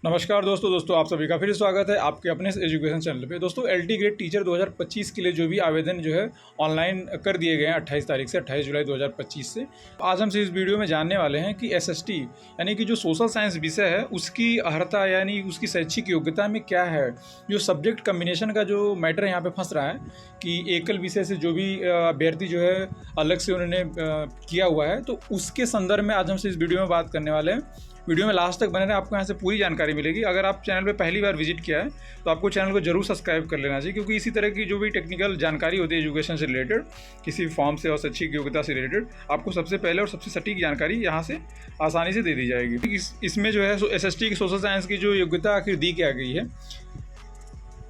नमस्कार दोस्तों आप सभी का फिर स्वागत है आपके अपने एजुकेशन चैनल पे। दोस्तों एलटी ग्रेड टीचर 2025 के लिए जो भी आवेदन जो है ऑनलाइन कर दिए गए हैं 28 तारीख से 28 जुलाई 2025 से। आज हम इस वीडियो में जानने वाले हैं कि एसएसटी यानी कि जो सोशल साइंस विषय है उसकी अर्हता यानी उसकी शैक्षिक योग्यता में क्या है। जो सब्जेक्ट कम्बिनेशन का जो मैटर यहाँ पे फंस रहा है कि एकल विषय से जो भी अभ्यर्थी जो है अलग से उन्होंने किया हुआ है, तो उसके संदर्भ में आज हम इस वीडियो में बात करने वाले हैं। वीडियो में लास्ट तक बने रहें, आपको यहाँ से पूरी जानकारी मिलेगी। अगर आप चैनल पे पहली बार विजिट किया है तो आपको चैनल को जरूर सब्सक्राइब कर लेना चाहिए, क्योंकि इसी तरह की जो भी टेक्निकल जानकारी होती है एजुकेशन से रिलेटेड, किसी भी फॉर्म से और शैक्षिक योग्यता से रिलेटेड, आपको सबसे पहले और सबसे सटीक जानकारी यहाँ से आसानी से दे दी जाएगी। इसमें जो है एसएसटी की सोशल साइंस की जो योग्यता आखिर दी क्या गई है,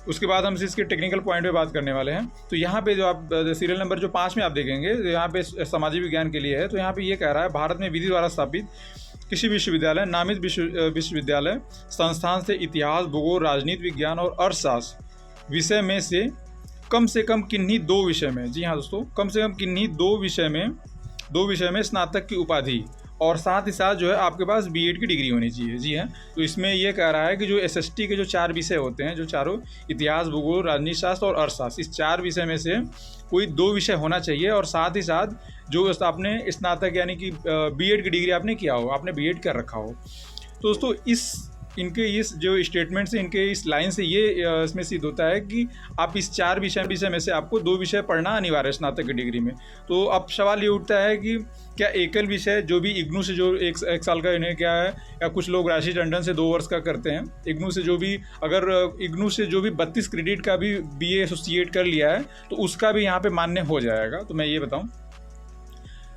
उसके बाद हम इसके टेक्निकल पॉइंट पे बात करने वाले हैं। तो यहाँ पे जो आप सीरियल नंबर जो 5 में आप देखेंगे, यहाँ पे सामाजिक विज्ञान के लिए है। तो यहाँ पे ये कह रहा है, भारत में विधि द्वारा स्थापित किसी विश्वविद्यालय, नामित विश्वविद्यालय संस्थान से इतिहास, भूगोल, राजनीति विज्ञान और अर्थशास्त्र विषय में से कम किन्हीं 2 विषय में, जी हाँ दोस्तों, कम से कम किन्हीं 2 विषय में स्नातक की उपाधि और साथ ही साथ जो है आपके पास बीएड की डिग्री होनी चाहिए। जी हाँ, तो इसमें ये कह रहा है कि जो एसएसटी के जो 4 विषय होते हैं, जो चारों इतिहास, भूगोल, राजनीति शास्त्र और अर्थशास्त्र, इस 4 विषय में से कोई 2 विषय होना चाहिए और साथ ही साथ जो आपने स्नातक यानी कि बीएड की डिग्री आपने किया हो, आपने बीएड कर रखा हो। तो दोस्तों इनके इस जो स्टेटमेंट से, इनके इस लाइन से ये इसमें सिद्ध होता है कि आप इस 4 विषय में से आपको 2 विषय पढ़ना अनिवार्य है स्नातक की डिग्री में। तो अब सवाल ये उठता है कि क्या एकल विषय जो भी इग्नू से जो एक साल का इन्हें क्या है, या कुछ लोग राशि टंडन से 2 वर्ष का करते हैं, इग्नू से जो भी अगर इग्नू से जो भी 32 क्रेडिट का भी बीए एसोसिएट कर लिया है तो उसका भी यहाँ पे मान्य हो जाएगा। तो मैं ये बताऊँ,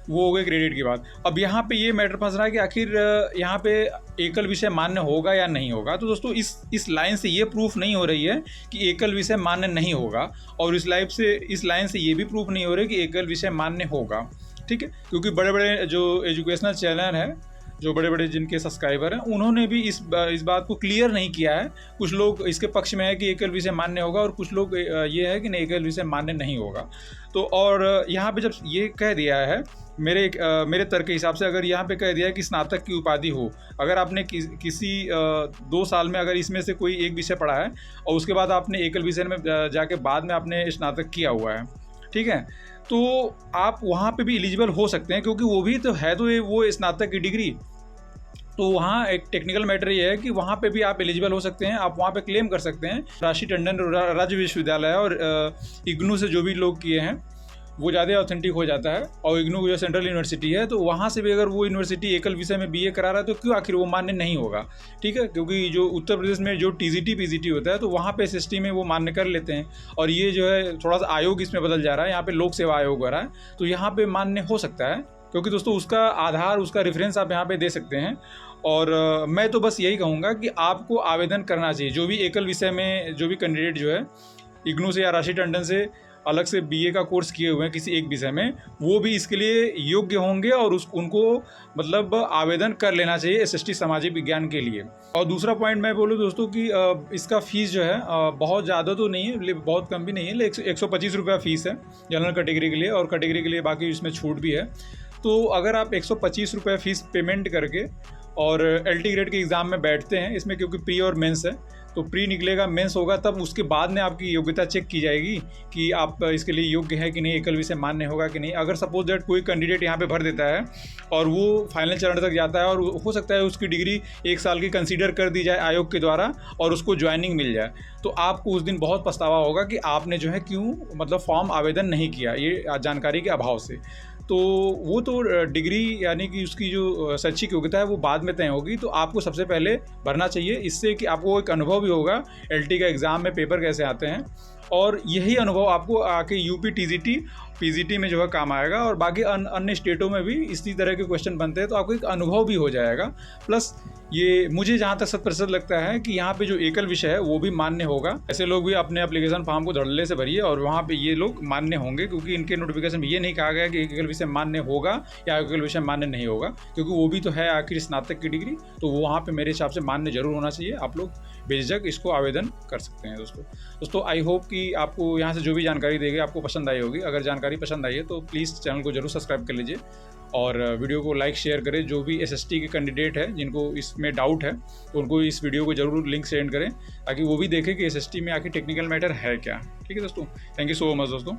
वो हो गई क्रेडिट की बात। अब यहाँ पे ये मैटर फंस रहा है कि आखिर यहाँ पे एकल विषय मान्य होगा या नहीं होगा। तो दोस्तों इस लाइन से ये प्रूफ नहीं हो रही है कि एकल विषय मान्य नहीं होगा, और इस लाइन से ये भी प्रूफ नहीं हो रही कि एकल विषय मान्य होगा। ठीक है, क्योंकि बड़े बड़े जो एजुकेशनल चैनल हैं, जो बड़े बड़े जिनके सब्सक्राइबर हैं, उन्होंने भी इस बात को क्लियर नहीं किया है। कुछ लोग इसके पक्ष में है कि एकल विषय मान्य होगा और कुछ लोग ये है कि नहीं, एकल विषय मान्य नहीं होगा। तो और यहाँ पे जब ये कह दिया है, मेरे तर्क के हिसाब से, अगर यहाँ पे कह दिया है कि स्नातक की उपाधि हो, अगर आपने किसी 2 साल में अगर इसमें से कोई एक विषय पढ़ा है और उसके बाद आपने एकल विषय में जाके बाद में आपने स्नातक किया हुआ है, ठीक है, तो आप वहाँ पे भी एलिजिबल हो सकते हैं, क्योंकि वो भी तो है, तो वो स्नातक की डिग्री। तो वहाँ एक टेक्निकल मैटर ये है कि वहाँ पे भी आप एलिजिबल हो सकते हैं, आप वहाँ पे क्लेम कर सकते हैं। राशि टंडन राज्य विश्वविद्यालय और इग्नू से जो भी लोग किए हैं वो ज़्यादा ऑथेंटिक हो जाता है, और इग्नू जो सेंट्रल यूनिवर्सिटी है, तो वहाँ से भी अगर वो यूनिवर्सिटी एकल विषय में बीए करा रहा है तो क्यों आखिर वो मान्य नहीं होगा। ठीक है, क्योंकि जो उत्तर प्रदेश में जो टीजीटी पीजीटी होता है तो वहाँ पे एसएसटी में वो मान्य कर लेते हैं, और ये जो है थोड़ा सा आयोग इसमें बदल जा रहा है, यहाँ पे लोक सेवा आयोग हो रहा है, तो यहाँ पे मान्य हो सकता है, क्योंकि दोस्तों उसका आधार, उसका रेफरेंस आप यहाँ पे दे सकते हैं। और मैं तो बस यही कहूँगा कि आपको आवेदन करना चाहिए। जो भी एकल विषय में जो भी कैंडिडेट जो है इग्नू से या राशि टंडन से अलग से बीए का कोर्स किए हुए हैं किसी एक विषय में, वो भी इसके लिए योग्य होंगे और उनको मतलब आवेदन कर लेना चाहिए एसएसटी सामाजिक विज्ञान के लिए। और दूसरा पॉइंट मैं बोलूँ दोस्तों कि इसका फ़ीस जो है बहुत ज़्यादा तो नहीं है, बहुत कम भी नहीं है, लेकिन 125 रुपया फ़ीस है जनरल कैटेगरी के लिए, और कैटेगरी के लिए बाकी इसमें छूट भी है। तो अगर आप 125 रुपये फ़ीस पेमेंट करके और एलटी ग्रेड के एग्ज़ाम में बैठते हैं, इसमें क्योंकि प्री और मेंस है, तो प्री निकलेगा, मेंस होगा, तब उसके बाद में आपकी योग्यता चेक की जाएगी कि आप इसके लिए योग्य है कि नहीं, एकल विषय मान्य होगा कि नहीं। अगर सपोज दैट कोई कैंडिडेट यहाँ पे भर देता है और वो फाइनल चरण तक जाता है, और हो सकता है उसकी डिग्री 1 साल की कंसीडर कर दी जाए आयोग के द्वारा और उसको ज्वाइनिंग मिल जाए, तो आपको उस दिन बहुत पछतावा होगा कि आपने जो है क्यों मतलब फॉर्म आवेदन नहीं किया, ये जानकारी के अभाव से। तो वो तो डिग्री यानी कि उसकी जो शैक्षिक योग्यता है वो बाद में तय होगी, तो आपको सबसे पहले भरना चाहिए, इससे कि आपको एक अनुभव भी होगा एलटी का एग्ज़ाम में पेपर कैसे आते हैं, और यही अनुभव आपको आके यूपी टीजीटी पीजीटी में जो है काम आएगा, और बाकी अन्य स्टेटों में भी इसी तरह के क्वेश्चन बनते हैं, तो आपको एक अनुभव भी हो जाएगा। प्लस ये मुझे जहाँ तक 100% लगता है कि यहाँ पे जो एकल विषय है वो भी मान्य होगा। ऐसे लोग भी अपने एप्लीकेशन फॉर्म को धड़ल्ले से भरिए और वहाँ पे ये लोग मान्य होंगे, क्योंकि इनके नोटिफिकेशन में ये नहीं कहा गया कि एकल विषय मान्य होगा या एकल विषय मान्य नहीं होगा, क्योंकि वो भी तो है आखिर स्नातक की डिग्री, तो वहाँ पर मेरे हिसाब से मान्य जरूर होना चाहिए। आप लोग बेझिझक इसको आवेदन कर सकते हैं। दोस्तों आई होप कि आपको यहाँ से जो भी जानकारी दी गई आपको पसंद आई होगी। अगर जानकारी पसंद आई है तो प्लीज़ चैनल को जरूर सब्सक्राइब कर लीजिए और वीडियो को लाइक शेयर करें। जो भी SST के कैंडिडेट है जिनको इसमें डाउट है तो उनको इस वीडियो को ज़रूर लिंक सेंड करें ताकि वो भी देखें कि SST में आखिर टेक्निकल मैटर है क्या। ठीक है दोस्तों, थैंक यू सो मच दोस्तों।